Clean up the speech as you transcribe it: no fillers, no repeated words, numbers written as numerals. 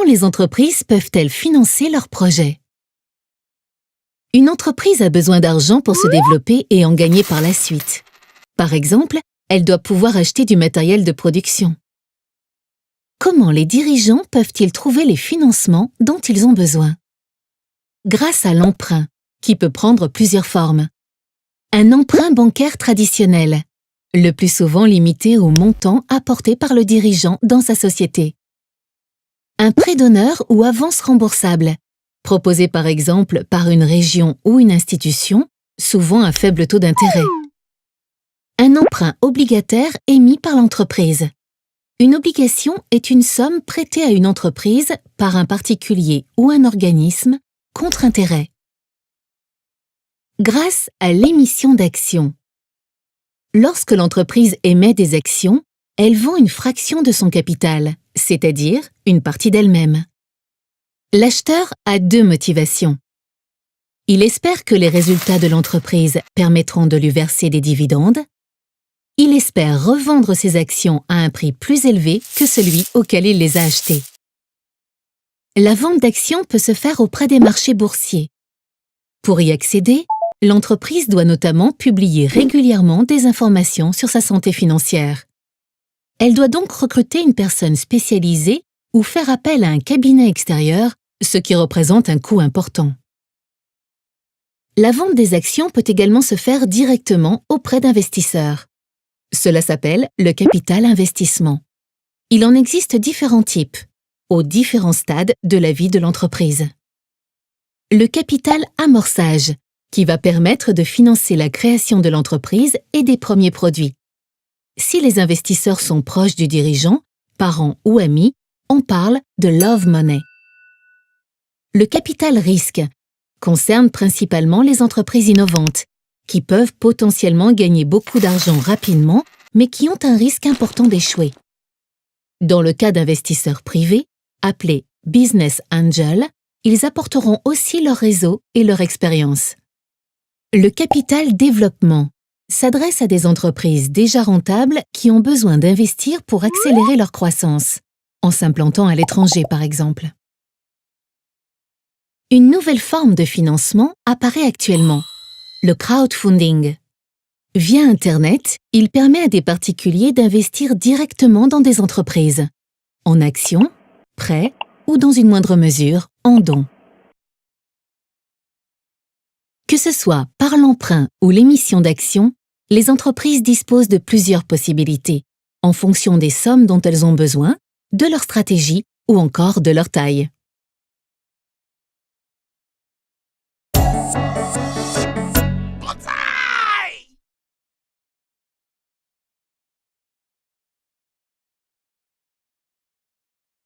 Comment les entreprises peuvent-elles financer leurs projets? Une entreprise a besoin d'argent pour se développer et en gagner par la suite. Par exemple, elle doit pouvoir acheter du matériel de production. Comment les dirigeants peuvent-ils trouver les financements dont ils ont besoin? Grâce à l'emprunt, qui peut prendre plusieurs formes. Un emprunt bancaire traditionnel, le plus souvent limité au montant apporté par le dirigeant dans sa société. Un prêt d'honneur ou avance remboursable, proposé par exemple par une région ou une institution, souvent à faible taux d'intérêt. Un emprunt obligataire émis par l'entreprise. Une obligation est une somme prêtée à une entreprise par un particulier ou un organisme contre intérêt. Grâce à l'émission d'actions. Lorsque l'entreprise émet des actions, elle vend une fraction de son capital, c'est-à-dire une partie d'elle-même. L'acheteur a deux motivations. Il espère que les résultats de l'entreprise permettront de lui verser des dividendes. Il espère revendre ses actions à un prix plus élevé que celui auquel il les a achetées. La vente d'actions peut se faire auprès des marchés boursiers. Pour y accéder, l'entreprise doit notamment publier régulièrement des informations sur sa santé financière. Elle doit donc recruter une personne spécialisée ou faire appel à un cabinet extérieur, ce qui représente un coût important. La vente des actions peut également se faire directement auprès d'investisseurs. Cela s'appelle le capital investissement. Il en existe différents types, aux différents stades de la vie de l'entreprise. Le capital amorçage, qui va permettre de financer la création de l'entreprise et des premiers produits. Si les investisseurs sont proches du dirigeant, parents ou amis, on parle de love money. Le capital risque concerne principalement les entreprises innovantes, qui peuvent potentiellement gagner beaucoup d'argent rapidement, mais qui ont un risque important d'échouer. Dans le cas d'investisseurs privés, appelés business angels, ils apporteront aussi leur réseau et leur expérience. Le capital développement s'adresse à des entreprises déjà rentables qui ont besoin d'investir pour accélérer leur croissance, en s'implantant à l'étranger par exemple. Une nouvelle forme de financement apparaît actuellement, le crowdfunding. Via Internet, il permet à des particuliers d'investir directement dans des entreprises, en actions, prêts ou dans une moindre mesure, en dons. Que ce soit par l'emprunt ou l'émission d'actions, les entreprises disposent de plusieurs possibilités, en fonction des sommes dont elles ont besoin, de leur stratégie ou encore de leur taille.